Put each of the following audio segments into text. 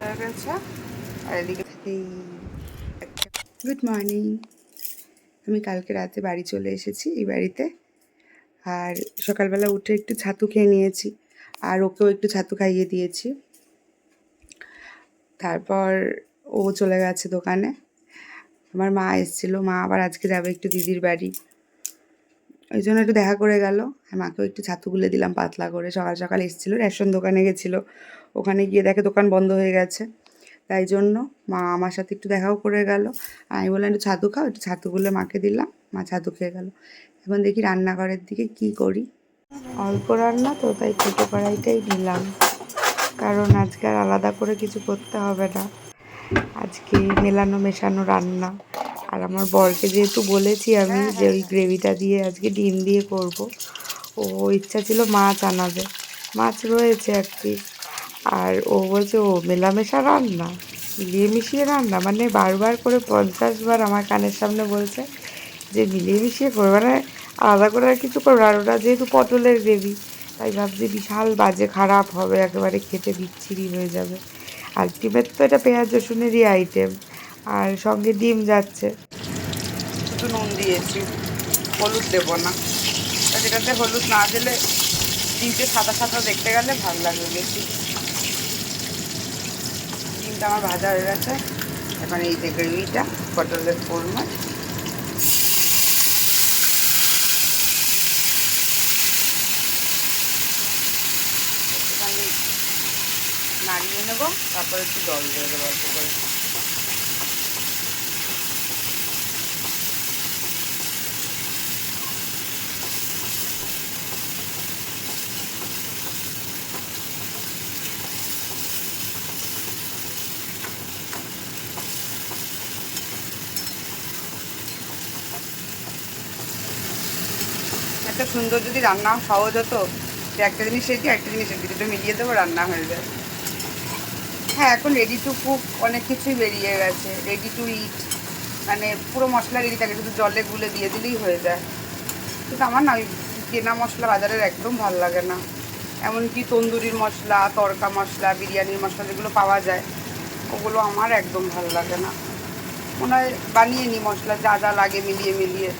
হয়ে গেছে। আর এদিকে গুড মর্নিং। আমি কালকে রাতে বাড়ি চলে এসেছি এই বাড়িতে। আর সকালবেলা উঠে একটু ছাতু খেয়ে নিয়েছি, আর ওকেও একটু ছাতু খাইয়ে দিয়েছি। তারপর ও চলে গেছে দোকানে। আমার মা এসেছিল, মা আবার আজকে যাবে একটু দিদির বাড়ি, ওই জন্য একটু দেখা করে গেল। আর মাকেও একটু ছাতু গুলে দিলাম পাতলা করে। সকাল সকাল এসেছিলো, রেশন দোকানে গেছিলো, ওখানে গিয়ে দেখে দোকান বন্ধ হয়ে গেছে। তাই জন্য মা আমার সাথে একটু দেখাও করে গেল। আমি বললাম একটু ছাতু খাও, একটু ছাতু গুলে মাকে দিলাম, মা ছাতু খেয়ে গেল। এখন দেখি রান্নাঘরের দিকে কি করি। অল্প রান্না তো, তাই ছোটো কড়াইটাই নিলাম, কারণ আজকে আর আলাদা করে কিছু করতে হবে না। আজকে মেলানো মেশানো রান্না। আর আমার বরকে যেহেতু বলেছি আমি যে ওই গ্রেভিটা দিয়ে আজকে ডিম দিয়ে করব, ও ইচ্ছা ছিল মাছ আনাবে, মাছ রয়েছে এক পিস। আর ও বলছে ও মেলামেশা রান্না, মিলিয়ে মিশিয়ে রান্না, মানে বারবার করে 50 বার আমার কানের সামনে বলছে যে মিলিয়ে মিশিয়ে করবে, মানে আলাদা করে আর কিছু করবে। আর ওটা যেহেতু পটলের গ্রেভি, তাই ভাবছি বিশাল বাজে খারাপ হবে, একেবারে খেতে বিচ্ছিরি হয়ে যাবে। আলটিমেট তো এটা পেঁয়াজ রসুনেরই আইটেম, আর সঙ্গে ডিম যাচ্ছে। শুধু নুন দিয়েছি, হলুদ দেবো না, যেটাতে হলুদ না দিলে ডিমটা সাদা সাদা দেখতে গেলে ভালো লাগবে বেশি। ডিমটা আমার ভাজা হয়ে গেছে। এখন এই যে গ্রেভিটা পটলের কোরমা, একটুখানি নাড়িয়ে নেবো, তারপর একটু জল দিয়ে দেবো অল্প করে। একটা সুন্দর যদি রান্না সহজ হতো, যে একটা জিনিস রেডি একটা জিনিস রেডি, দুটো মিলিয়ে দেবো, রান্না হয়ে যায়। হ্যাঁ, এখন রেডি টু কুক অনেক কিছুই বেরিয়ে গেছে, রেডি টু ইট, মানে পুরো মশলা রেডি থাকে, শুধু জলে গুলে দিয়ে দিলেই হয়ে যায়। কিন্তু আমার না ওই কেনা মশলা বাজারের একদম ভালো লাগে না। এমনকি তন্দুরির মশলা, তড়কা মশলা, বিরিয়ানির মশলা যেগুলো পাওয়া যায়, ওগুলো আমার একদম ভালো লাগে না। মনে হয় বানিয়ে নিই মশলা যা যা লাগে মিলিয়ে মিলিয়ে।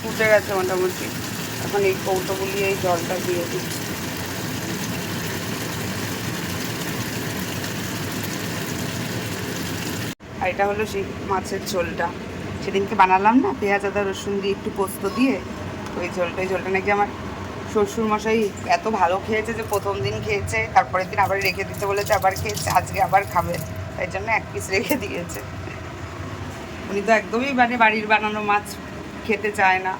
ফুটে গেছে মোটামুটি, এখন এই কৌটোগুলি এই জলটা দিয়ে দিই। আর এটা হলো সেই মাছের ঝোলটা সেদিনকে বানালাম না, পেঁয়াজ আদা রসুন দিয়ে একটু পোস্ত দিয়ে, ওই ঝোলটা। এই ঝোলটা নাকি আমার শ্বশুরমশাই এত ভালো খেয়েছে যে প্রথম দিন খেয়েছে, তারপরের দিন আবার রেখে দিতে বলেছে, আবার খেয়েছে, আজকে আবার খাবে, তাই জন্য এক পিস রেখে দিয়েছে। উনি তো একদমই মানে বাড়ির বানানো মাছ খেতে চায় না,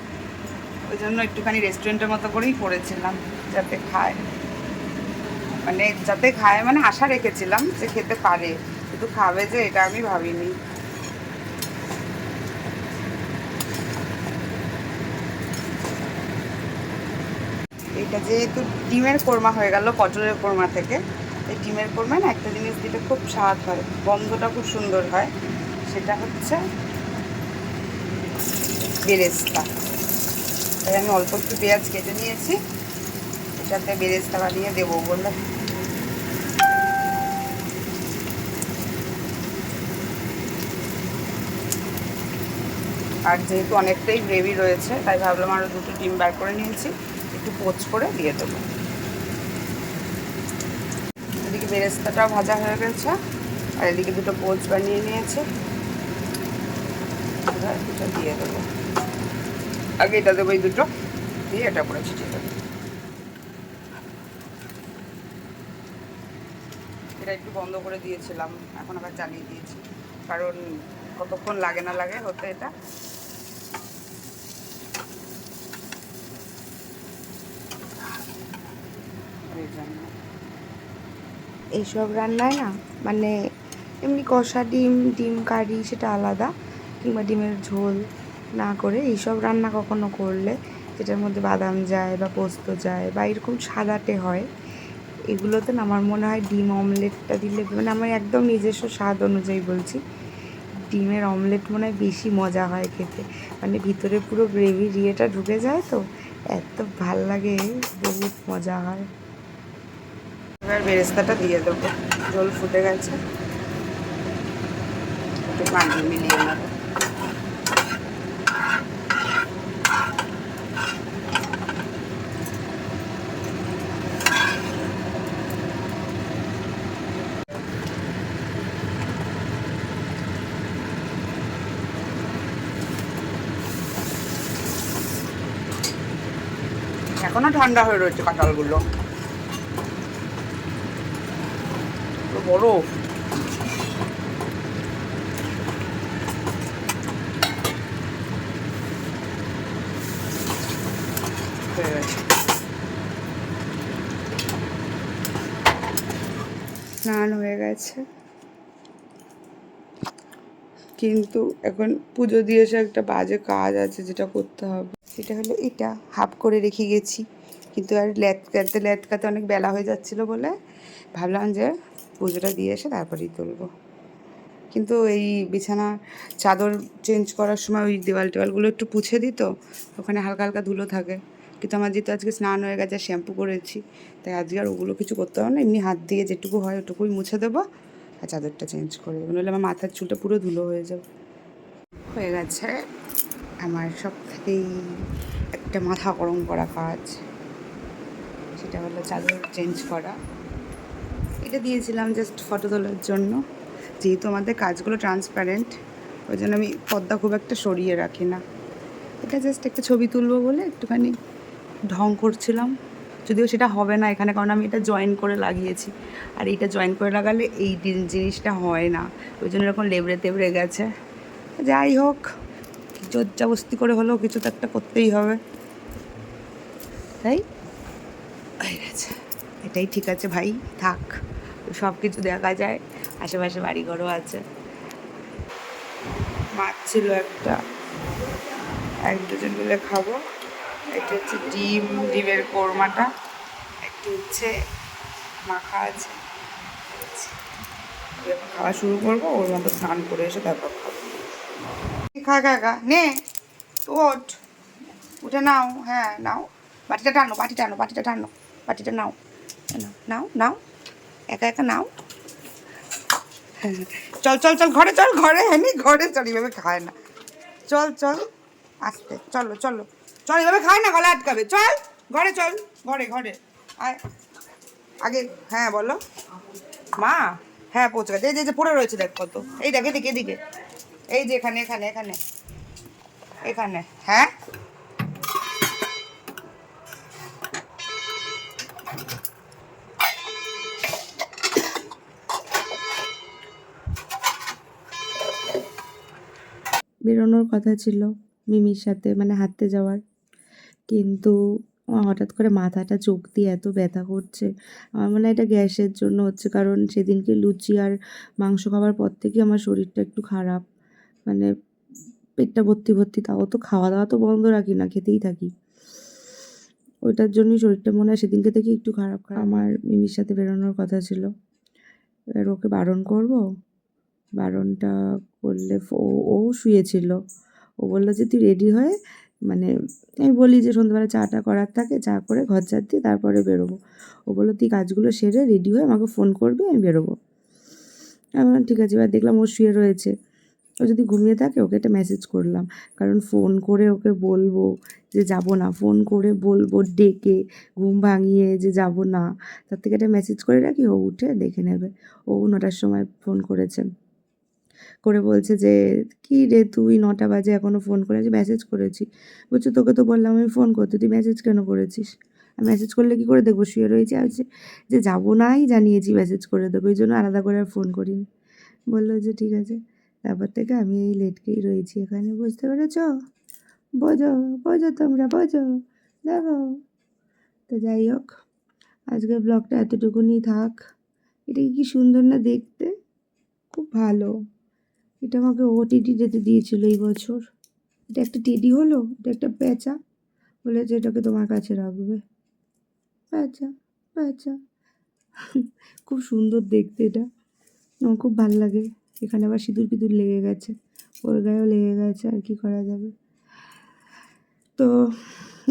ওই জন্য একটুখানি রেস্টুরেন্টের মতো করেই করেছিলাম, যাতে খায়, মানে যাতে খায়, মানে আশা রেখেছিলাম যে খেতে পারে, কিন্তু খাবে যে এটা আমি ভাবিনি। এটা যেহেতু ডিমের কোরমা হয়ে গেল পটলের কোরমা থেকে, এই ডিমের কোরমায় না একটা জিনিস দিলে খুব স্বাদ হয়, গন্ধটা খুব সুন্দর হয়, সেটা হচ্ছে বেরেস্তা। তাই আমি অল্প একটু পেঁয়াজ কেটে নিয়েছি, এটাতে বেরেস্তা বানিয়ে দেবো বলে। আর যেহেতু অনেকটাই গ্রেভি রয়েছে, তাই ভাবলাম আরও দুটো ডিম বার করে নিয়েছি, একটু পোচ করে দিয়ে দেবো। এদিকে বেরেস্তাটাও ভাজা হয়ে গেছে, আর এদিকে দুটো পোচ বানিয়ে নিয়েছি, এটা দিয়ে দেবো। আগে এটা দেবো, এই দুটো দিয়ে এটা করে ছিটিয়ে দেবো। এটা একটু বন্ধ করে দিয়েছিলাম, এখন আবার চালিয়ে দিয়েছি, কারণ কতক্ষণ লাগে না লাগে হতে এটা। এইসব রান্নায় না, মানে এমনি কষা ডিম, ডিম কারি সেটা আলাদা, কিংবা ডিমের ঝোল না করে এইসব রান্না কখনো করলে, যেটার মধ্যে বাদাম যায় বা পোস্ত যায় বা এরকম সাদাটে হয়, এগুলোতে না আমার মনে হয় ডিম অমলেটটা দিলে, মানে আমার একদম নিজস্ব স্বাদ অনুযায়ী বলছি, ডিমের অমলেট মনে হয় বেশি মজা হয় খেতে, মানে ভিতরে পুরো গ্রেভির ইয়েটা ঢুকে যায় তো, এত ভাল লাগে, বহুত মজা হয়। এবার বেরেস্তাটা দিয়ে দেবো, জল ফুটে গেছে, একটু পানি মিলিয়ে নেবো। এখনো ঠান্ডা হয়ে রয়েছে কাঁঠালগুলো, বরফ। স্নান হয়ে গেছে, কিন্তু এখন পুজো দিয়ে এসে একটা বাজে কাজ আছে যেটা করতে হবে। সেটা হলো এটা হাফ করে রেখে গেছি, কিন্তু আর ল্যাতকাতে অনেক বেলা হয়ে যাচ্ছিলো বলে ভাবলাম যে পুজোটা দিয়ে এসে তারপরেই তুলবো। কিন্তু এই বিছানা চাদর চেঞ্জ করার সময় ওই দেওয়াল টেওয়ালগুলো একটু পুছে দিত, ওখানে হালকা হালকা ধুলো থাকে। কিন্তু আমার যেহেতু আজকে স্নান হয়ে গেছে, শ্যাম্পু করেছি, তাই আজকে আর ওগুলো কিছু করতে হবে না, এমনি হাত দিয়ে যেটুকু হয় ওটুকুই মুছে দেবো আর চাদরটা চেঞ্জ করে দেবো, নাহলে আমার মাথার চুলটা পুরো ধুলো হয়ে যাবে। হয়ে গেছে আমার সব থেকেই একটা মাথা গরম করা কাজ, সেটা হলো চাদর চেঞ্জ করা। এটা দিয়েছিলাম জাস্ট ফটো তোলার জন্য, যেহেতু আমাদের কাজগুলো ট্রান্সপারেন্ট, ওই জন্য আমি পর্দা খুব একটা সরিয়ে রাখি না। এটা জাস্ট একটা ছবি তুলবো বলে একটুখানি ঢং করছিলাম, যদিও সেটা হবে না এখানে, কারণ আমি এটা জয়েন করে লাগিয়েছি, আর এইটা জয়েন করে লাগালে এই জিনিসটা হয় না, ওই জন্য এরকম লেবড়ে তেবড়ে গেছে। যাই হোক, জোরজাবস্তি করে হলেও কিছু তো একটা করতেই হবে, তাই হয়ে গেছে। এটাই ঠিক আছে ভাই, থাক, সব কিছু দেখা যায়, আশেপাশে বাড়িঘরও আছে। মাছ ছিল একটা, এক দুজন মিলে খাবো। এটা হচ্ছে ডিমের কোরমাটা, একটু হচ্ছে মাখা আছে, এখন খাওয়া শুরু করবো, ওর মতো স্নান করে এসে তারপর খাবো। খা নে, ওঠ, উঠে নাও, হ্যাঁ নাও, বাটিটা টানো, বাটিটা নাও, নাও নাও, একা একা নাও। হ্যাঁ চল ঘরে চল, ঘরে চল, এভাবে খায় না, চল আস্তে, চলো এভাবে খায় না, গলা আটকাবে, চল ঘরে, চল ঘরে আয় আগে। হ্যাঁ বলো মা, হ্যাঁ পৌঁছে গেছে, এই যে পড়ে রয়েছে দেখ কত, এই দেখ এদিকে, এই যে এখানে, হ্যাঁ বেরোনোর কথা ছিল মিমির সাথে, মানে হাঁটতে যাওয়ার, কিন্তু আমার হঠাৎ করে মাথাটা চোখ দিয়ে এত ব্যথা করছে, আমার মনে হয় এটা গ্যাসের জন্য হচ্ছে, কারণ সেদিনকে লুচি আর মাংস খাওয়ার পর থেকে আমার শরীরটা একটু খারাপ, মানে পেটটা ভর্তি, তাও তো খাওয়া দাওয়া তো বন্ধ রাখি না, খেতেই থাকি, ওইটার জন্যই শরীরটা মনে হয় সেদিনকে থেকে একটু খারাপ। আমার মিমির সাথে বেরোনোর কথা ছিল, এবার ওকে বারণ করব, বারণটা করলে ও শুয়েছিল, ও বললো যে তুই রেডি হয়ে, মানে আমি বলি যে সন্ধ্যাবেলা চাটা করার থাকে, চা করে ঘর ঝাড় দিয়ে তারপরে বেরোবো, ও বললো তুই কাজগুলো সেরে রেডি হয়ে আমাকে ফোন করবি, আমি বেরোবো। আমি বললাম ঠিক আছে। এবার দেখলাম ও শুয়ে রয়েছে, ও যদি ঘুমিয়ে থাকে ওকে একটা মেসেজ করলাম, কারণ ফোন করে ওকে বলবো যে যাব না, ফোন করে বলবো ডেকে ঘুম ভাঙিয়ে যে যাব না, তার থেকে একটা মেসেজ করে রাখি, ও উঠে দেখে নেবে। ও 9টার সময় ফোন করেছে, করে বলছে যে কী রে তুই 9টা বাজে এখনও ফোন করেছি, মেসেজ করেছি। বলছে তোকে তো বললাম আমি ফোন করতে, তুই মেসেজ কেন করেছিস? আর মেসেজ করলে কী করে দেখবো, শুয়ে রয়েছে, আর যে যাবো নাই জানিয়েছি মেসেজ করে দেবো, এই জন্য আলাদা করে আর ফোন করিনি। বললো যে ঠিক আছে। তারপর থেকে আমি এই লেটকেই রয়েছি এখানে, বুঝতে পেরেছ? বোঝো তোমরা বোঝো, দেখো। তো যাই হোক, আজকের ব্লগটা এতটুকুনি থাক। এটা কি সুন্দর না দেখতে, খুব ভালো। এটা আমাকে ওটিটি যেতে দিয়েছিল এই বছর। এটা একটা টেডি হলো, এটা একটা পেঁচা, বলেছে এটাকে তোমার কাছে রাখবে। পেঁচা খুব সুন্দর দেখতে এটা, আমার খুব ভালো লাগে। এখানে আবার সিঁদুর লেগে গেছে, ওর গায়েও লেগে গেছে, আর কি করা যাবে। তো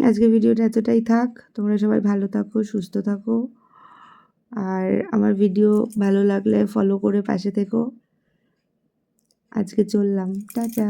আজকে ভিডিওটা এতটাই থাক, তোমরা সবাই ভালো থাকো, সুস্থ থাকো, আর আমার ভিডিও ভালো লাগলে ফলো করে পাশে থেকো। আজকে চললাম, টাটা।